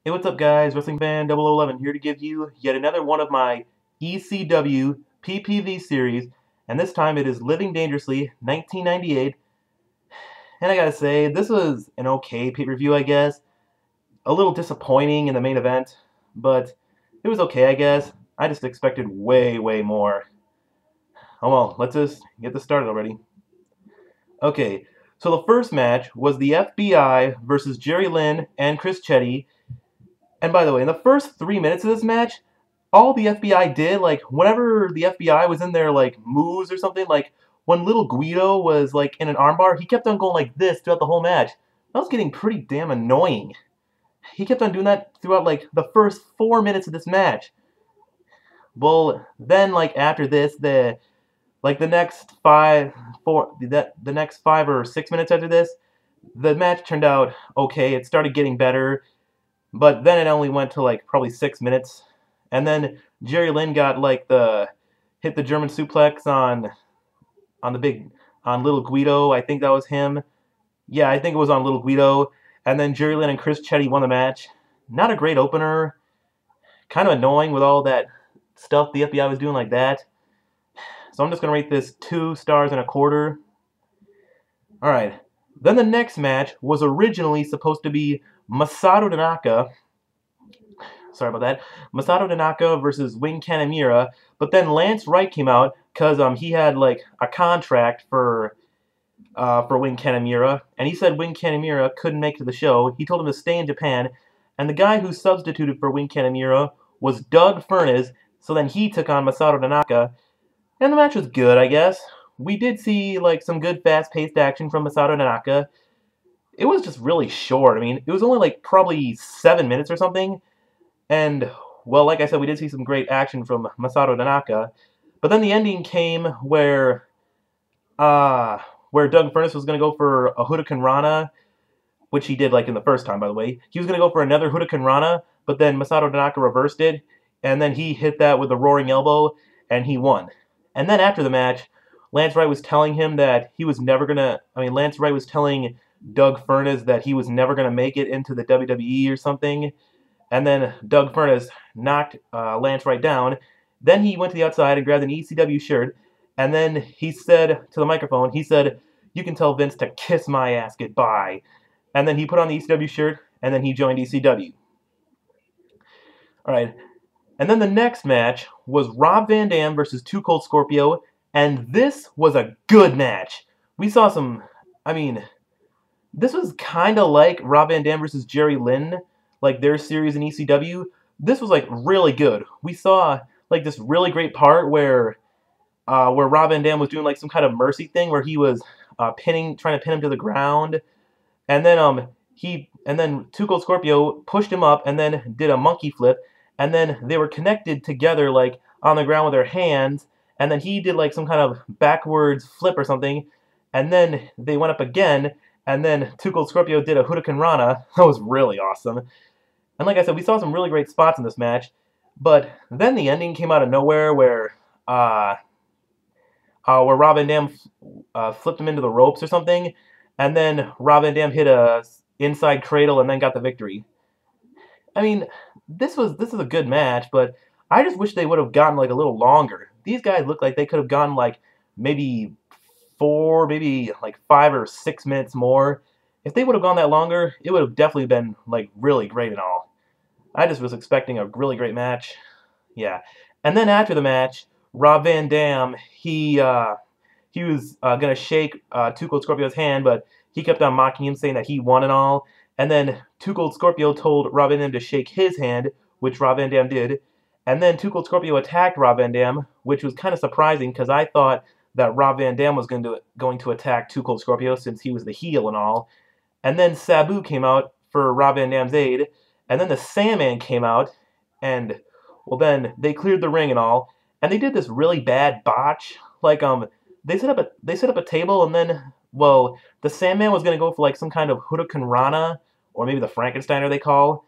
Hey, what's up, guys? Wrestling Fan 0011 here to give you yet another one of my ECW PPV series, and this time it is Living Dangerously 1998. And I gotta say, this was an okay pay-per-view, I guess. A little disappointing in the main event, but it was okay, I guess. I just expected way, way more. Oh well, let's just get this started already. Okay, so the first match was the FBI versus Jerry Lynn and Chris Chetti. And by the way, in the first 3 minutes of this match, all the FBI did, like, whenever the FBI was in their, like, moves or something, like, when little Guido was, like, in an armbar, he kept on going like this throughout the whole match. That was getting pretty damn annoying. He kept on doing that throughout, like, the first 4 minutes of this match. Well, then, like, after this, the next 5 or 6 minutes after this, the match turned out okay. It started getting better. But then it only went to like probably 6 minutes, and then Jerry Lynn got like hit the German suplex on little Guido. I think that was him. Yeah, I think it was on little Guido. And then Jerry Lynn and Chris Chetti won the match. Not a great opener. Kind of annoying with all that stuff the FBI was doing like that. So I'm just gonna rate this 2.25 stars. All right. Then the next match was originally supposed to be Masato Tanaka. Sorry about that. Masato Tanaka versus Wing Kanemaru. But then Lance Wright came out because he had like a contract for Wing Kanemaru, and he said Wing Kanemaru couldn't make it to the show. He told him to stay in Japan, and the guy who substituted for Wing Kanemaru was Doug Furnas. So then he took on Masato Tanaka, and the match was good, I guess. We did see like some good fast-paced action from Masato Tanaka. It was just really short. I mean, it was only like probably 7 minutes or something. And, well, like I said, we did see some great action from Masato Tanaka. But then the ending came where Doug Furnas was going to go for a Hurricane Rana, which he did like in the first time, by the way. He was going to go for another Hurricane Rana, but then Masato Tanaka reversed it, and then he hit that with a roaring elbow, and he won. And then after the match, Lance Wright was telling him that he was never going to... I mean, Lance Wright was telling Doug Furnas that he was never going to make it into the WWE or something. And then Doug Furnas knocked Lance Wright down. Then he went to the outside and grabbed an ECW shirt. And then he said to the microphone, he said, "You can tell Vince to kiss my ass goodbye." And then he put on the ECW shirt, and then he joined ECW. All right. And then the next match was Rob Van Dam versus Cold Scorpio. And this was a good match. We saw some, I mean, this was kind of like Rob Van Dam versus Jerry Lynn, like their series in ECW. This was like really good. We saw like this really great part where Rob Van Dam was doing like some kind of mercy thing where he was trying to pin him to the ground, and then Cold Scorpio pushed him up and then did a monkey flip, and then they were connected together like on the ground with their hands, and then he did like some kind of backwards flip or something, and then they went up again, and then Cold Scorpio did a Hurricane Rana. That was really awesome. And like I said, we saw some really great spots in this match, but then the ending came out of nowhere where Rob Van Dam flipped him into the ropes or something, and then Rob Van Dam hit a inside cradle and then got the victory. I mean, this is a good match, but I just wish they would have gotten like a little longer. These guys look like they could have gotten like maybe 5 or 6 minutes more. If they would have gone that longer, it would have definitely been like really great and all. I just was expecting a really great match. Yeah. And then after the match, Rob Van Dam, he was going to shake Cold Scorpio's hand, but he kept on mocking him, saying that he won and all. And then Cold Scorpio told Rob Van Dam to shake his hand, which Rob Van Dam did. And then Cold Scorpio attacked Rob Van Dam, which was kind of surprising because I thought that Rob Van Dam was going to attack Cold Scorpio since he was the heel and all. And then Sabu came out for Rob Van Dam's aid. And then the Sandman came out, and, well, then they cleared the ring and all. And they did this really bad botch. Like, they set up a table, and then, well, the Sandman was going to go for, like, some kind of Hurricane Rana, or maybe the Frankensteiner they call,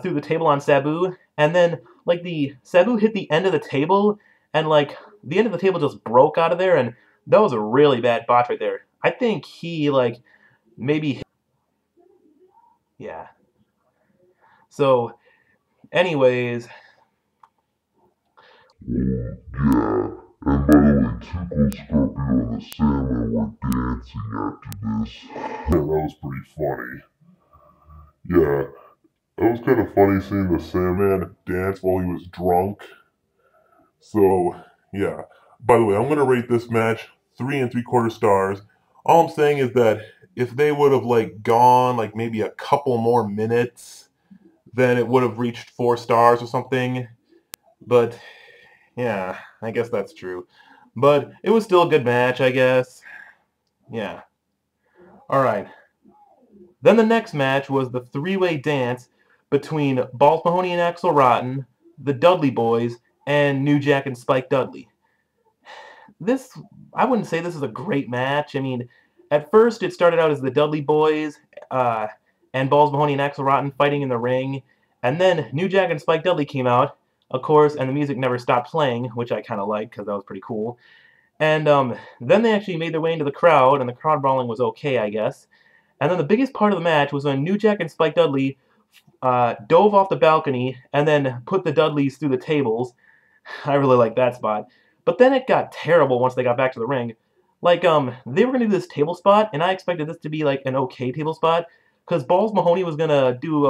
through the table on Sabu. And then, like, the Sabu hit the end of the table, and, like, the end of the table just broke out of there, and that was a really bad botch right there. I think he, like, maybe... Yeah. So, anyways, Yeah, and by the way, Cold Scorpio and the Sandman were dancing after this. That was pretty funny. Yeah, that was kind of funny seeing the Sandman dance while he was drunk. So, yeah. By the way, I'm going to rate this match 3 3/4 stars. All I'm saying is that if they would have like gone like maybe a couple more minutes, then it would have reached 4 stars or something. But yeah, I guess that's true. But it was still a good match, I guess. Yeah. All right. Then the next match was the three-way dance between Balls Mahoney and Axel Rotten, the Dudley Boyz, and New Jack and Spike Dudley. This, I wouldn't say this is a great match. I mean, at first it started out as the Dudley Boyz and Balls Mahoney and Axel Rotten fighting in the ring, and then New Jack and Spike Dudley came out, of course, and the music never stopped playing, which I kind of liked because that was pretty cool. And then they actually made their way into the crowd, and the crowd brawling was okay, I guess. And then the biggest part of the match was when New Jack and Spike Dudley dove off the balcony and then put the Dudleys through the tables. I really like that spot. But then it got terrible once they got back to the ring. Like, they were going to do this table spot, and I expected this to be, like, an okay table spot. Because Balls Mahoney was going to do,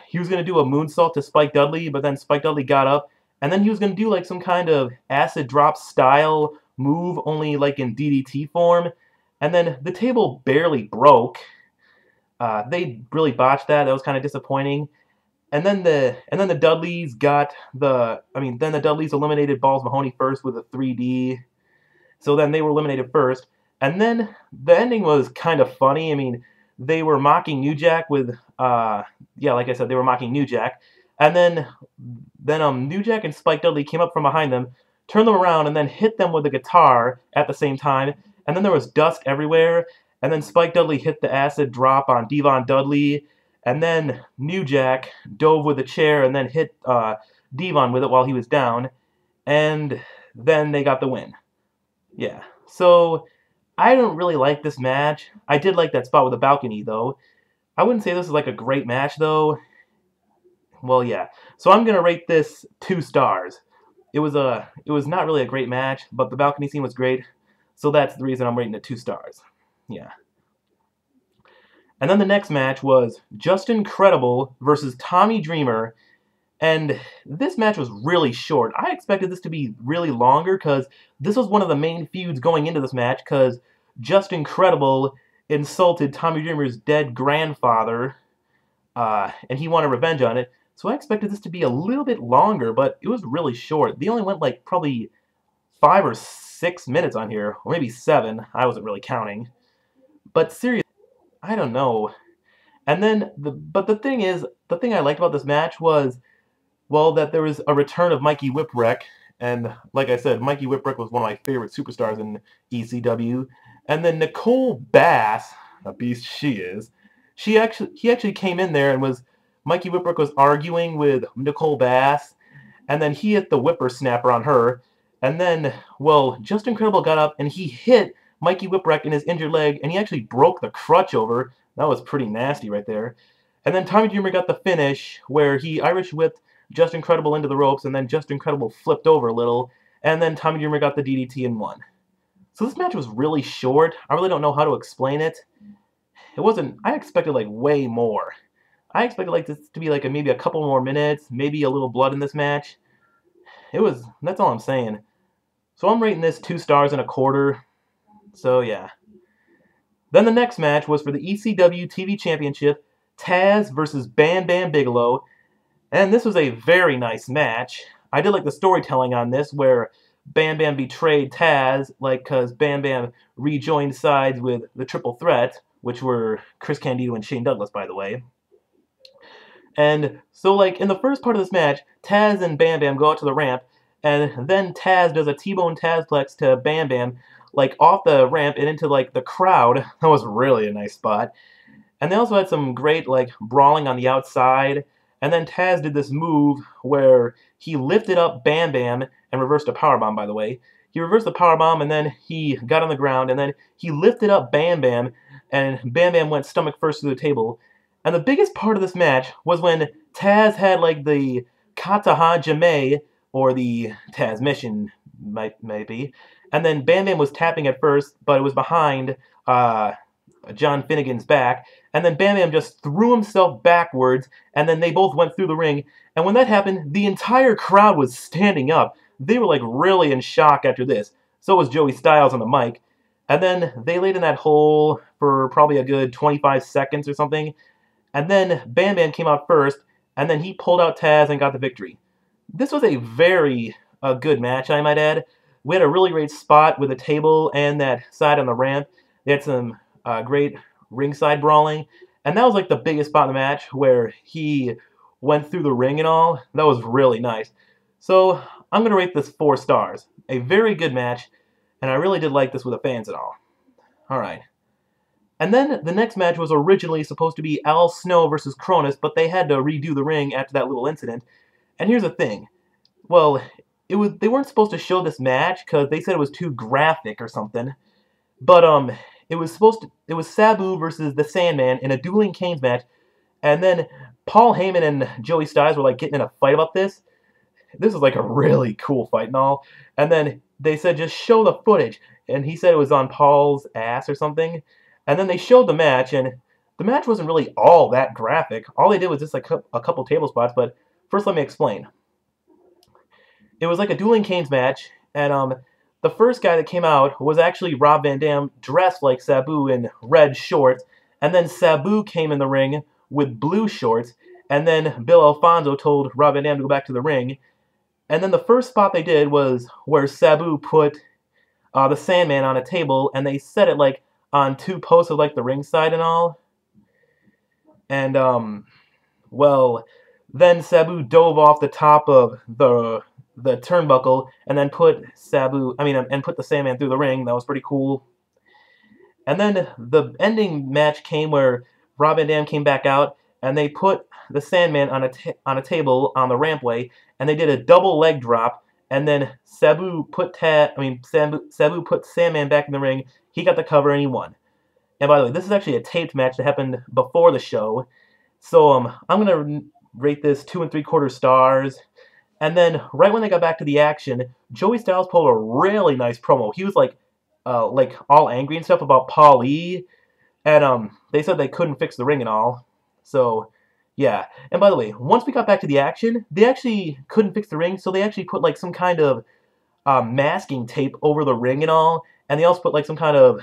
he was going to do a moonsault to Spike Dudley, but then Spike Dudley got up, and then he was going to do, like, some kind of acid drop style move, only, like, in DDT form. And then the table barely broke. They really botched that. That was kind of disappointing. And then the Dudleys got then the Dudleys eliminated Balls Mahoney first with a 3D. So then they were eliminated first. And then the ending was kind of funny. I mean, they were mocking New Jack with like I said, they were mocking New Jack. And then New Jack and Spike Dudley came up from behind them, turned them around, and then hit them with the guitar at the same time. And then there was dust everywhere. And then Spike Dudley hit the acid drop on Devon Dudley. And then New Jack dove with a chair and then hit Devon with it while he was down. And then they got the win. Yeah. So I don't really like this match. I did like that spot with the balcony, though. I wouldn't say this is like a great match, though. Well, yeah. So I'm going to rate this 2 stars. It was not really a great match, but the balcony scene was great. So that's the reason I'm rating it 2 stars. Yeah. And then the next match was Justin Credible versus Tommy Dreamer. And this match was really short. I expected this to be really longer because this was one of the main feuds going into this match because Justin Credible insulted Tommy Dreamer's dead grandfather and he wanted revenge on it. So I expected this to be a little bit longer, but it was really short. They only went like probably 5 or 6 minutes on here, or maybe 7. I wasn't really counting. But seriously, I don't know. And then, the thing is, the thing I liked about this match was, well, that there was a return of Mikey Whipwreck. And like I said, Mikey Whipwreck was one of my favorite superstars in ECW. And then Nicole Bass, a beast she is, he actually came in there and Mikey Whipwreck was arguing with Nicole Bass. And then he hit the whippersnapper on her. And then, well, Justin Credible got up and he hit Mikey Whipwreck in his injured leg, and he actually broke the crutch over. That was pretty nasty right there. And then Tommy Dreamer got the finish, where he Irish whipped Justin Credible into the ropes, and then Justin Credible flipped over a little, and then Tommy Dreamer got the DDT and won. So this match was really short. I really don't know how to explain it. It wasn't... I expected, like, way more. I expected, like, this to be, like, maybe a couple more minutes, maybe a little blood in this match. That's all I'm saying. So I'm rating this 2 stars and a quarter. So, yeah. Then the next match was for the ECW TV Championship, Taz versus Bam Bigelow. And this was a very nice match. I did like the storytelling on this, where Bam betrayed Taz, because Bam rejoined sides with the Triple Threat, which were Chris Candido and Shane Douglas, by the way. And so, in the first part of this match, Taz and Bam go out to the ramp, and then Taz does a T-bone Tazplex to Bam, off the ramp and into, the crowd. That was really a nice spot. And they also had some great, brawling on the outside. And then Taz did this move where he lifted up Bam and reversed a powerbomb, by the way. He reversed the powerbomb, and then he got on the ground, and then he lifted up Bam, and Bam went stomach first through the table. And the biggest part of this match was when Taz had like the Kataha Jame, or the Taz Mission, might be. And then Bam Bam was tapping at first, but it was behind John Finnegan's back. And then Bam Bam just threw himself backwards, and then they both went through the ring. And when that happened, the entire crowd was standing up. They were like really in shock after this. So was Joey Styles on the mic. And then they laid in that hole for probably a good 25 seconds or something. And then Bam Bam came out first, and then he pulled out Taz and got the victory. This was a very good match, I might add. We had a really great spot with a table and that side on the ramp. They had some great ringside brawling. And that was like the biggest spot in the match where he went through the ring and all. That was really nice. So I'm going to rate this 4 stars. A very good match, and I really did like this with the fans and all. Alright. And then the next match was originally supposed to be Al Snow versus Cronus, but they had to redo the ring after that little incident. And here's the thing. Well, they weren't supposed to show this match because they said it was too graphic or something. But it was Sabu versus the Sandman in a Dueling Canes match, and then Paul Heyman and Joey Styles were like getting in a fight about this. This was like a really cool fight and all. And then they said just show the footage, and he said it was on Paul's ass or something. And then they showed the match, and the match wasn't really all that graphic. All they did was just like a couple table spots. But first, let me explain. It was like a Dueling Canes match, and the first guy that came out was actually Rob Van Dam dressed like Sabu in red shorts, and then Sabu came in the ring with blue shorts, and then Bill Alfonso told Rob Van Dam to go back to the ring. And then the first spot they did was where Sabu put the Sandman on a table, and they set it like on 2 posts of like the ringside and all. And well, then Sabu dove off the top of the turnbuckle and then put the Sandman through the ring. That was pretty cool. And then the ending match came where Rob Van Dam came back out, and they put the Sandman on a table on the rampway, and they did a double leg drop. And then Sabu put Sandman back in the ring. He got the cover and he won. And by the way, this is actually a taped match that happened before the show. So I'm gonna rate this 2 3/4 stars. And then right when they got back to the action, Joey Styles pulled a really nice promo. He was like all angry and stuff about Paul E. And they said they couldn't fix the ring and all. So yeah. And by the way, once we got back to the action, they actually couldn't fix the ring, so they actually put like some kind of masking tape over the ring and all. And they also put like some kind of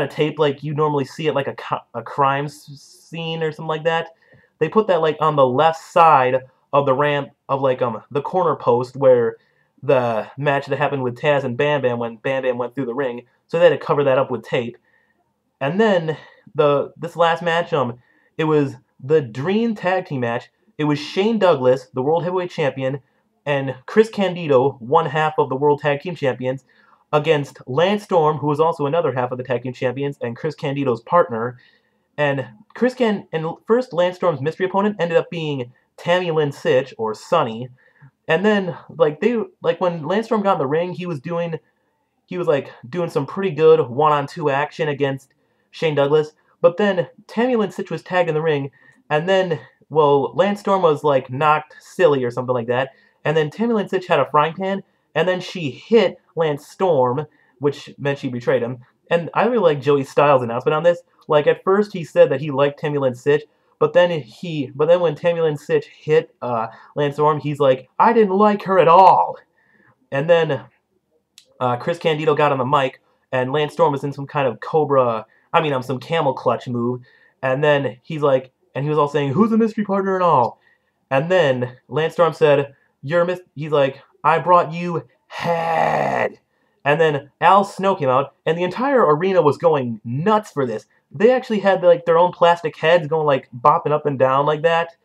tape like you normally see at like a crime scene or something like that. They put that like on the left side of the ramp of like the corner post where the match that happened with Taz and Bam Bam when Bam Bam went through the ring. So they had to cover that up with tape. And then this last match, it was the Dream Tag Team match. It was Shane Douglas, the World Heavyweight Champion, and Chris Candido, one half of the World Tag Team Champions, against Lance Storm, who was also another half of the Tag Team Champions, and Chris Candido's partner. And first Lance Storm's mystery opponent ended up being Tammy Lynn Sitch, or Sunny. And then when Lance Storm got in the ring, he was doing some pretty good 1-on-2 action against Shane Douglas. But then Tammy Lynn Sitch was tagged in the ring, and then Lance Storm was like knocked silly or something like that. And then Tammy Lynn Sitch had a frying pan, and then she hit Lance Storm, which meant she betrayed him. And I really like Joey Styles' announcement on this. Like at first he said that he liked Tammy Lynn Sitch, but then when Tammy Lynn Sitch hit Lance Storm, he's like, I didn't like her at all. And then Chris Candido got on the mic, and Lance Storm was in some kind of some camel clutch move. And then he was all saying, who's the mystery partner and all? And then Lance Storm said, he's like, I brought you head. And then Al Snow came out, and the entire arena was going nuts for this. They actually had like their own plastic heads going like bopping up and down like that.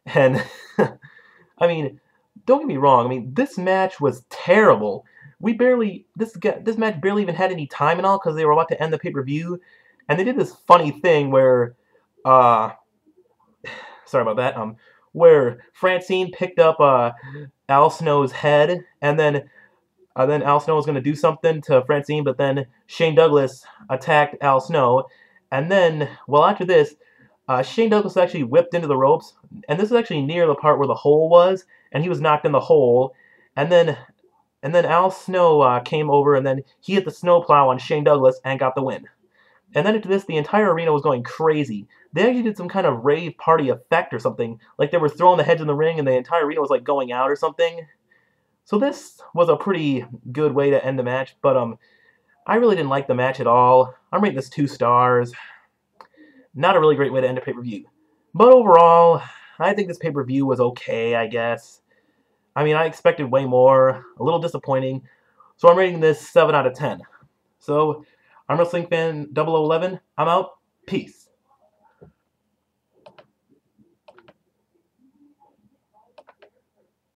And I mean, don't get me wrong. I mean, this match was terrible. This match barely even had any time and all because they were about to end the pay-per-view. And they did this funny thing where, sorry about that, where Francine picked up Al Snow's head, and then Al Snow was going to do something to Francine, but then Shane Douglas attacked Al Snow. And then, after this, Shane Douglas actually whipped into the ropes, and this is actually near the part where the hole was, and he was knocked in the hole, and then Al Snow came over, and then he hit the snowplow on Shane Douglas and got the win. And then after this, the entire arena was going crazy. They actually did some kind of rave party effect or something, like they were throwing the heads in the ring, and the entire arena was like going out or something. So this was a pretty good way to end the match, but I really didn't like the match at all. I'm rating this 2 stars. Not a really great way to end a pay-per-view. But overall, I think this pay-per-view was okay, I guess. I mean, I expected way more. A little disappointing. So I'm rating this 7 out of 10. So, I'm Wrestling Fan 0011. I'm out. Peace.